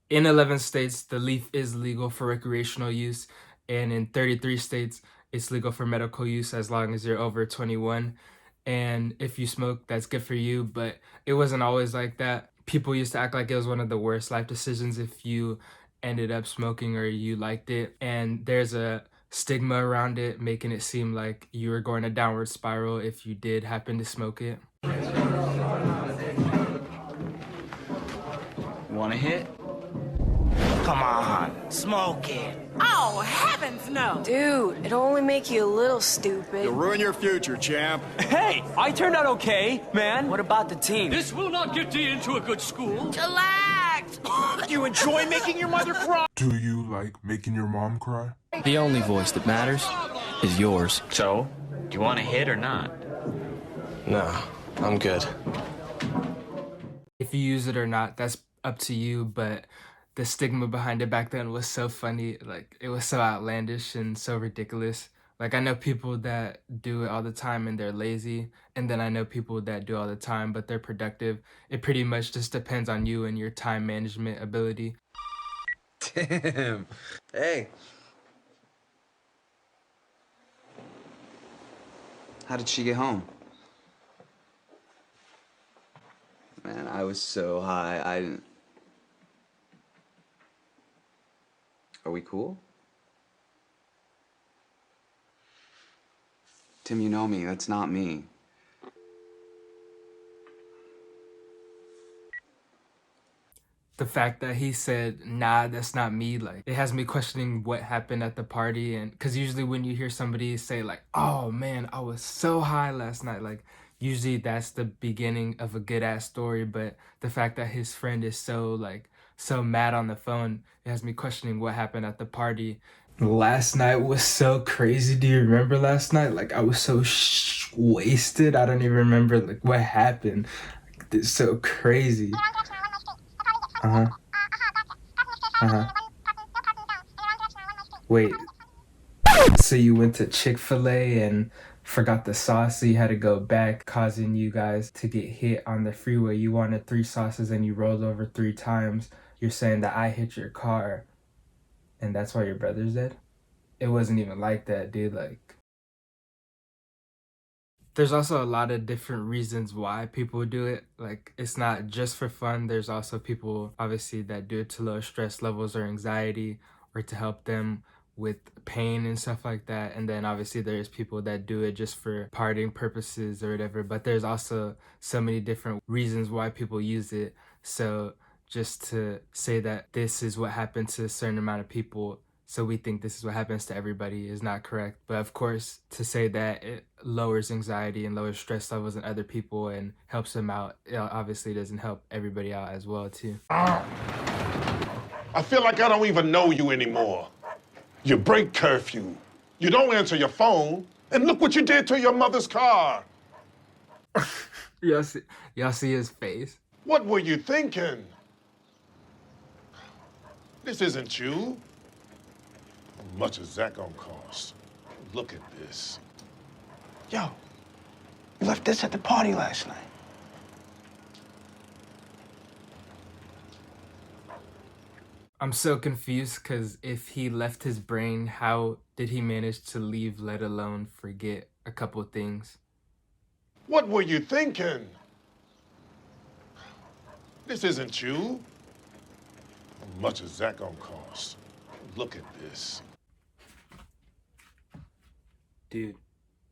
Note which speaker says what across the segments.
Speaker 1: In 11 states, the leaf is legal for recreational use, and in 33 states, it's legal for medical use as long as you're over 21. And if you smoke, that's good for you, but it wasn't always like that. People used to act like it was one of the worst life decisions if you ended up smoking or you liked it. And there's a stigma around it, making it seem like you were going a downward spiral if you did happen to smoke it.
Speaker 2: Want a hit? Come on, smoke it.
Speaker 3: Oh, heavens no!
Speaker 4: Dude, it'll only make you a little stupid.
Speaker 5: You'll ruin your future, champ.
Speaker 6: Hey, I turned out okay, man.
Speaker 2: What about the team?
Speaker 7: This will not get you into a good school.
Speaker 3: Relax!
Speaker 6: Do you enjoy making your mother cry?
Speaker 8: Do you like making your mom cry?
Speaker 9: The only voice that matters is yours.
Speaker 2: So, do you want a hit or not?
Speaker 9: No, I'm good.
Speaker 1: If you use it or not, that's up to you, but the stigma behind it back then was so funny. Like, it was so outlandish and so ridiculous. Like, I know people that do it all the time and they're lazy, and then I know people that do it all the time but they're productive. It pretty much just depends on you and your time management ability.
Speaker 10: Damn. Hey.
Speaker 11: How did she get home? Man, I was so high, I didn't... Are we cool? Tim, you know me. That's not me.
Speaker 1: The fact that he said, nah, that's not me, like, it has me questioning what happened at the party. And because usually when you hear somebody say like, oh man, I was so high last night, like, usually that's the beginning of a good ass story. But the fact that his friend is so mad on the phone, it has me questioning what happened at the party. Last night was so crazy. Do you remember last night? Like, I was so wasted. I don't even remember like what happened. Like, it's so crazy. Uh-huh. Uh-huh. Wait, so you went to Chick-fil-A and forgot the sauce, so you had to go back, causing you guys to get hit on the freeway. You wanted 3 sauces and you rolled over 3 times. You're saying that I hit your car and that's why your brother's dead? It wasn't even like that, dude. Like, there's also a lot of different reasons why people do it. Like, it's not just for fun. There's also people, obviously, that do it to lower stress levels or anxiety or to help them with pain and stuff like that. And then obviously there's people that do it just for partying purposes or whatever. But there's also so many different reasons why people use it. So just to say that this is what happened to a certain amount of people, so we think this is what happens to everybody, is not correct. But of course, to say that it lowers anxiety and lowers stress levels in other people and helps them out, it obviously doesn't help everybody out as well too.
Speaker 5: I feel like I don't even know you anymore. You break curfew. You don't answer your phone. And look what you did to your mother's car.
Speaker 1: Y'all see his face?
Speaker 5: What were you thinking? This isn't you. How much is that gonna cost? Look at this.
Speaker 6: Yo, you left this at the party last night.
Speaker 1: I'm so confused because if he left his brain, how did he manage to leave, let alone forget a couple things?
Speaker 5: What were you thinking? This isn't you. How much is that gonna cost? Look at this.
Speaker 1: Dude,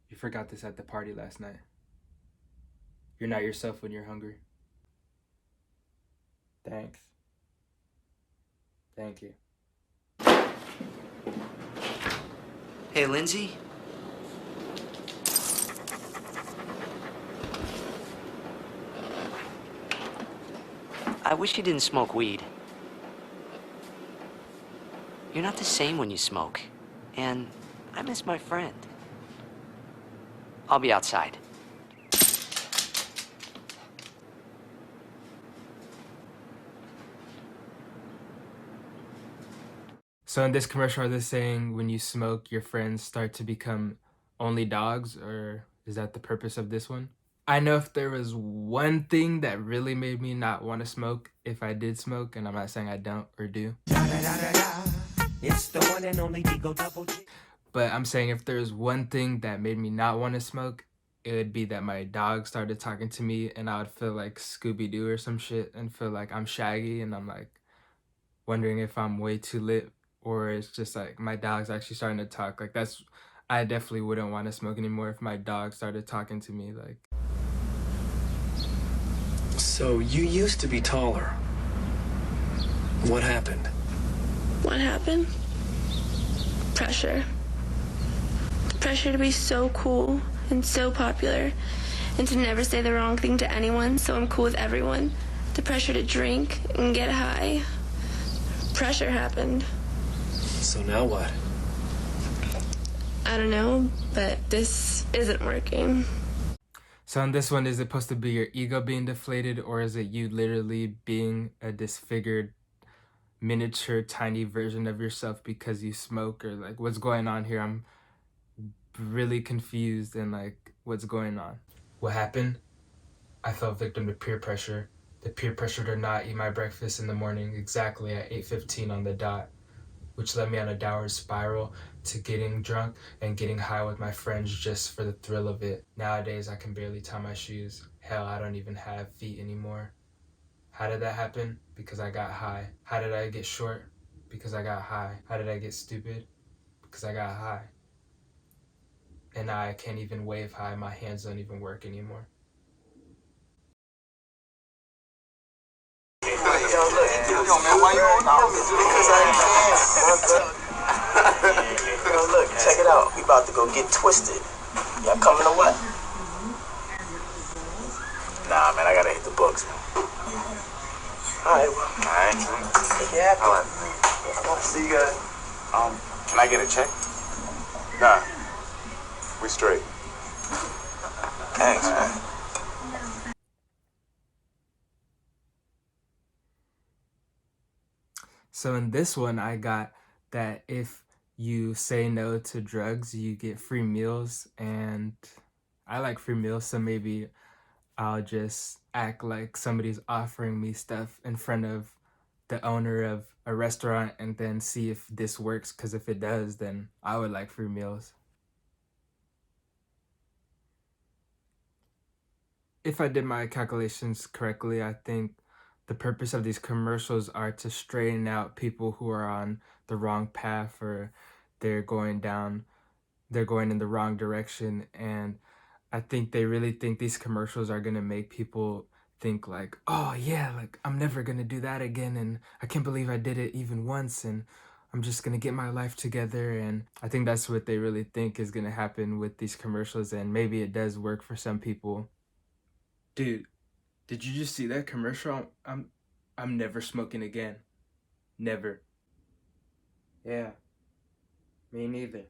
Speaker 1: you forgot this at the party last night. You're not yourself when you're hungry. Thanks. Thank you.
Speaker 2: Hey, Lindsay? I wish you didn't smoke weed. You're not the same when you smoke. And I miss my friend. I'll be outside.
Speaker 1: So in this commercial, are they saying when you smoke, your friends start to become only dogs, or is that the purpose of this one? I know if there was one thing that really made me not want to smoke if I did smoke, and I'm not saying I don't or do.
Speaker 12: It's the one and only Digo Double G.
Speaker 1: But I'm saying if there's one thing that made me not want to smoke, it would be that my dog started talking to me and I would feel like Scooby-Doo or some shit and feel like I'm Shaggy and I'm like wondering if I'm way too lit or it's just like my dog's actually starting to talk. Like I definitely wouldn't want to smoke anymore if my dog started talking to me. Like.
Speaker 9: So you used to be taller. What happened?
Speaker 13: What happened? Pressure. Pressure to be so cool and so popular and to never say the wrong thing to anyone, so I'm cool with everyone. The pressure to drink and get high. Pressure happened.
Speaker 9: So now what?
Speaker 13: I don't know, but this isn't working.
Speaker 1: So in this one, is it supposed to be your ego being deflated or is it you literally being a disfigured miniature tiny version of yourself because you smoke, or like what's going on here? I'm really confused and like what's going on. What happened? I fell victim to peer pressure. The peer pressure to not eat my breakfast in the morning exactly at 8:15 on the dot, which led me on a downward spiral to getting drunk and getting high with my friends just for the thrill of it. Nowadays, I can barely tie my shoes. Hell, I don't even have feet anymore. How did that happen? Because I got high. How did I get short? Because I got high. How did I get stupid? Because I got high. And now I can't even wave high. My hands don't even work anymore.
Speaker 14: Yo, man, why you on because I can. Yo, look, check it out. We about to go get twisted. Y'all coming or what? Nah, man, I gotta hit the books, man. Alright, well. Alright. Make it happen. Alright. See you guys. Can I get a check? Nah. We straight. Thanks, man.
Speaker 1: So in this one, I got that if you say no to drugs, you get free meals, and I like free meals, so maybe I'll just act like somebody's offering me stuff in front of the owner of a restaurant and then see if this works, because if it does, then I would like free meals. If I did my calculations correctly, I think the purpose of these commercials are to straighten out people who are on the wrong path or they're going in the wrong direction. And I think they really think these commercials are going to make people think like, oh yeah, like I'm never going to do that again. And I can't believe I did it even once. And I'm just going to get my life together. And I think that's what they really think is going to happen with these commercials. And maybe it does work for some people. Dude, did you just see that commercial? I'm never smoking again. Never. Yeah. Me neither.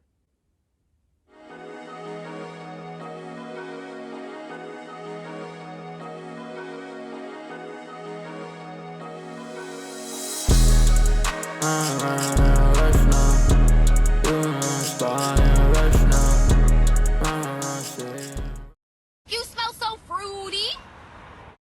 Speaker 12: Uh-huh.